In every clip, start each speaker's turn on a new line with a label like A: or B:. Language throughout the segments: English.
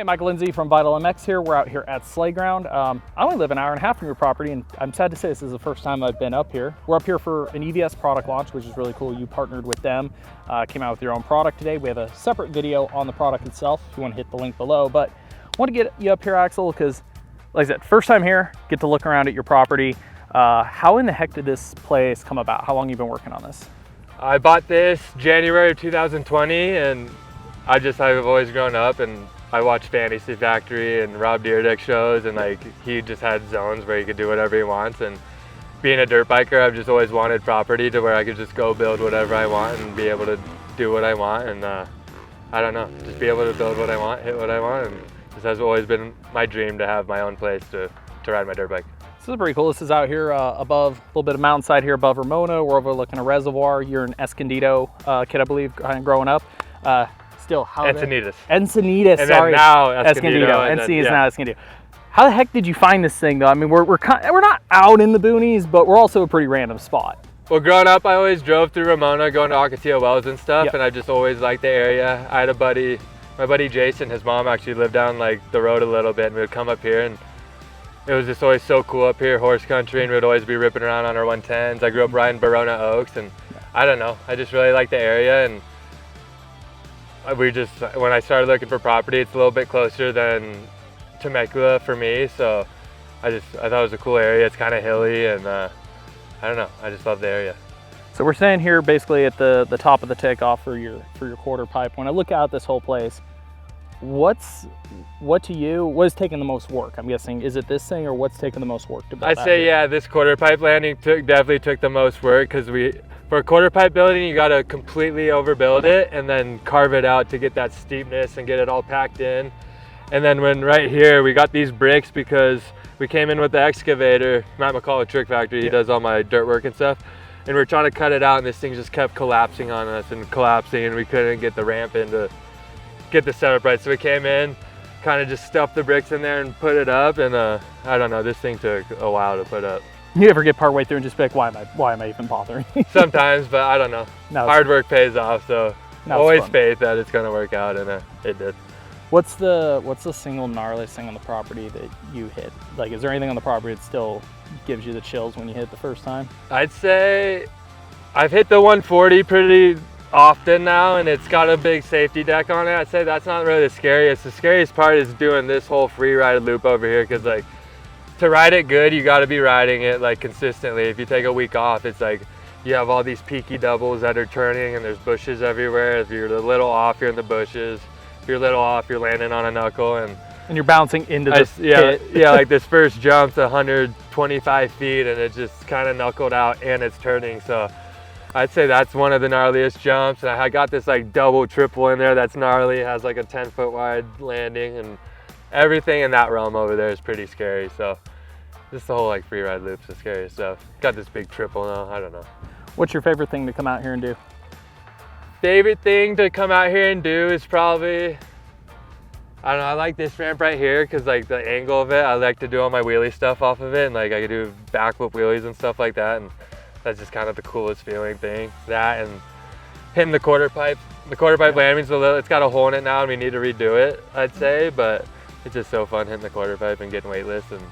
A: Hey, Michael Lindsay from Vital MX here. We're out here at Slayground. I only live an hour and a half from your property, and I'm sad to say this is the first time I've been up here. We're up here for an EVS product launch, which is really cool. You partnered with them, came out with your own product today. We have a separate video on the product itself if you want to hit the link below. But I want to get you up here, Axell, because like I said, first time here, get to look around at your property. How in the heck did this place come about? How long have you been working on this?
B: I bought this January of 2020, and I've always grown up and I watched Fantasy Factory and Rob Dyrdek shows, and like he just had zones where he could do whatever he wants. And being a dirt biker, I've just always wanted property to where I could just go build whatever I want and be able to do what I want. And I don't know, just be able to build what I want, hit what I want. And this has always been my dream to have my own place to ride my dirt bike.
A: This is pretty cool. This is out here above, a little bit of mountainside here above Ramona. We're overlooking a reservoir. You're an Escondido kid, I believe, growing up. Still, how
B: Encinitas.
A: Encinitas,
B: and
A: sorry.
B: Now Escondido.
A: NC is now Escondido. How the heck did you find this thing, though? I mean, we're not out in the boonies, but we're also a pretty random spot.
B: Well, growing up, I always drove through Ramona, going to Ocotillo Wells and stuff,
A: Yep.
B: and I just always liked the area. I had a buddy, my buddy Jason, his mom actually lived down like the road a little bit, and we would come up here, and it was just always so cool up here, horse country, and we'd always be ripping around on our 110s. I grew up riding Verona Oaks, and I don't know, I just really liked the area, and when I started looking for property, it's a little bit closer than Temecula for me, so I thought it was a cool area. It's kind of hilly, and I don't know, I just love the area.
A: So we're standing here basically at the top of the takeoff for your quarter pipe. When I look out this whole place, what is taking the most work? I'm guessing, is it this thing, or what's taking the most work to build?
B: I'd say, yeah, this quarter pipe landing definitely took the most work, because for a quarter pipe building, you got to completely overbuild it and then carve it out to get that steepness and get it all packed in. And then right here, we got these bricks because we came in with the excavator, Matt McCall at Trick Factory, he does all my dirt work and stuff. And we're trying to cut it out, and this thing just kept collapsing on us and collapsing, and we couldn't get the ramp in to get the setup right. So we came in, kind of just stuffed the bricks in there and put it up, and I don't know, this thing took a while to put up.
A: You ever get partway through and just be like, why am I even bothering?
B: Sometimes, but I don't know. Hard work pays off, so always faith that it's gonna work out, and it did.
A: What's the single gnarliest thing on the property that you hit? Like, is there anything on the property that still gives you the chills when you hit it the first time?
B: I'd say I've hit the 140 pretty often now, and it's got a big safety deck on it. I'd say that's not really the scariest. The scariest part is doing this whole free ride loop over here, because like, to ride it good, you got to be riding it like consistently. If you take a week off, it's like you have all these peaky doubles that are turning, and there's bushes everywhere. If you're a little off, you're in the bushes. If you're a little off, you're landing on a knuckle, and
A: you're bouncing into the pit.
B: Yeah, like this first jump's 125 feet, and it just kind of knuckled out, and it's turning. So I'd say that's one of the gnarliest jumps. And I got this like double, triple in there that's gnarly. It has like a 10-foot wide landing, and everything in that realm over there is pretty scary. So just the whole like free ride loops is scary stuff. Got this big triple now, I don't know.
A: What's your favorite thing to come out here and do?
B: Favorite thing to come out here and do is probably, I don't know, I like this ramp right here, because like the angle of it, I like to do all my wheelie stuff off of it, and like I can do backflip wheelies and stuff like that, and that's just kind of the coolest feeling thing. That and hitting the quarter pipe. The quarter pipe landing's it's got a hole in it now, and we need to redo it, I'd say, but it's just so fun hitting the quarter pipe and getting weightless, and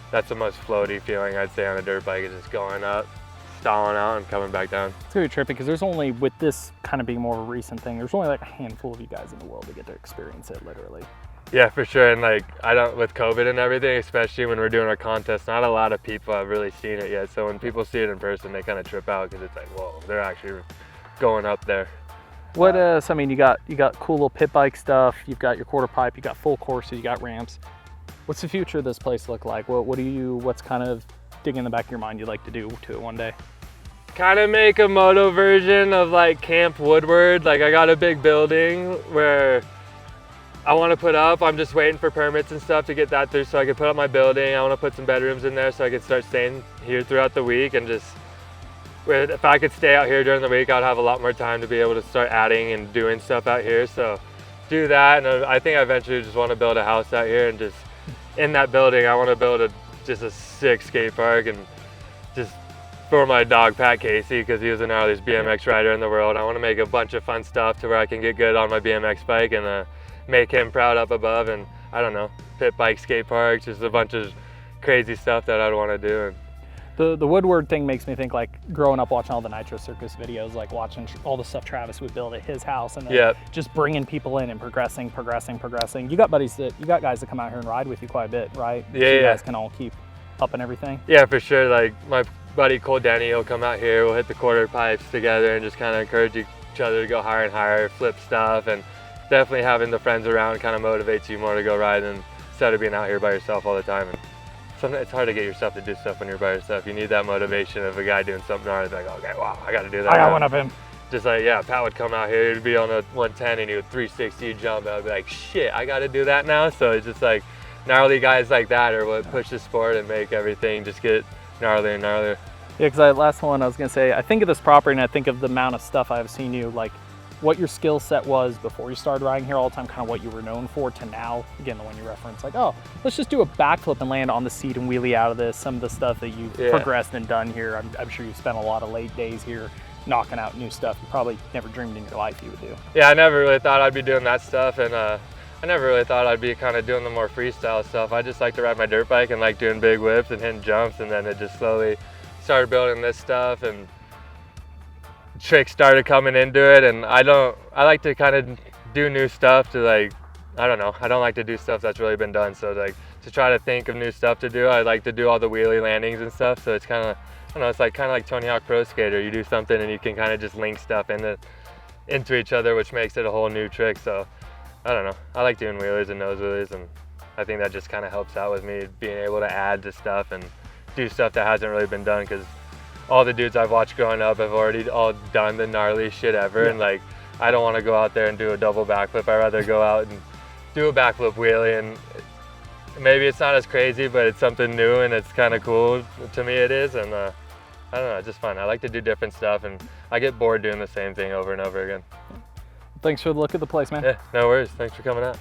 B: that's the most floaty feeling I'd say on a dirt bike, is just going up, stalling out, and coming back down.
A: It's gonna be trippy, because there's only, with this kind of being more of a recent thing, there's only like a handful of you guys in the world that get to experience it, literally.
B: Yeah, for sure. And like, with COVID and everything, especially when we're doing our contest, not a lot of people have really seen it yet. So when people see it in person, they kind of trip out, because it's like, whoa, they're actually going up there.
A: What else? I mean, you got cool little pit bike stuff. You've got your quarter pipe. You got full courses. You got ramps. What's the future of this place look like? What's kind of digging in the back of your mind you'd like to do to it one day?
B: Kind of make a moto version of like Camp Woodward. Like, I got a big building where I want to put up. I'm just waiting for permits and stuff to get that through so I can put up my building. I want to put some bedrooms in there so I can start staying here throughout the week, and just, if I could stay out here during the week, I'd have a lot more time to be able to start adding and doing stuff out here. So do that, and I think I eventually just want to build a house out here, and just in that building, I want to build just a sick skate park, and just for my dog Pat Casey, because he was the gnarliest BMX rider in the world. I want to make a bunch of fun stuff to where I can get good on my BMX bike, and make him proud up above. And I don't know, pit bike, skate parks, just a bunch of crazy stuff that I'd want to do.
A: The Woodward thing makes me think like growing up watching all the Nitro Circus videos, like watching all the stuff Travis would build at his house, and then just bringing people in and progressing. You got guys that come out here and ride with you quite a bit, right?
B: Yeah,
A: so you guys can all keep up and everything.
B: Yeah, for sure. Like my buddy Cole Denny, he'll come out here, we'll hit the quarter pipes together and just kind of encourage each other to go higher and higher, flip stuff, and definitely having the friends around kind of motivates you more to go ride instead of being out here by yourself all the time. And sometimes it's hard to get yourself to do stuff when you're by yourself. You need that motivation of a guy doing something gnarly, like, okay, wow, I got to do that.
A: I got one of him.
B: Just like, yeah, Pat would come out here, he'd be on a 110 and he would 360 jump, and I'd be like, shit, I got to do that now. So it's just like gnarly guys like that are what push the sport and make everything just get gnarlier and gnarlier.
A: Yeah, because last one I was gonna say, I think of this property and I think of the amount of stuff I've seen you, like what your skill set was before you started riding here all the time, kind of what you were known for, to now, again, the one you referenced, like, oh, let's just do a backflip and land on the seat and wheelie out of this. Some of the stuff that you've progressed and done here, I'm sure you've spent a lot of late days here knocking out new stuff you probably never dreamed in your life you would do.
B: Yeah, I never really thought I'd be doing that stuff, and I never really thought I'd be kind of doing the more freestyle stuff. I just like to ride my dirt bike and like doing big whips and hitting jumps, and then it just slowly started building this stuff and tricks started coming into it. And I like to kind of do new stuff to, like, I don't know, I don't like to do stuff that's really been done. So like to try to think of new stuff to do, I like to do all the wheelie landings and stuff. So it's kind of, I don't know, it's like kind of like Tony Hawk Pro Skater. You do something and you can kind of just link stuff into each other, which makes it a whole new trick. So I don't know, I like doing wheelies and nose wheelies, and I think that just kind of helps out with me being able to add to stuff and do stuff that hasn't really been done, because all the dudes I've watched growing up have already all done the gnarly shit ever. And like, I don't want to go out there and do a double backflip. I'd rather go out and do a backflip wheelie, and maybe it's not as crazy, but it's something new and it's kind of cool. To me it is, and I don't know, it's just fun. I like to do different stuff, and I get bored doing the same thing over and over again.
A: Thanks for the look at the place, man.
B: Yeah, no worries. Thanks for coming out.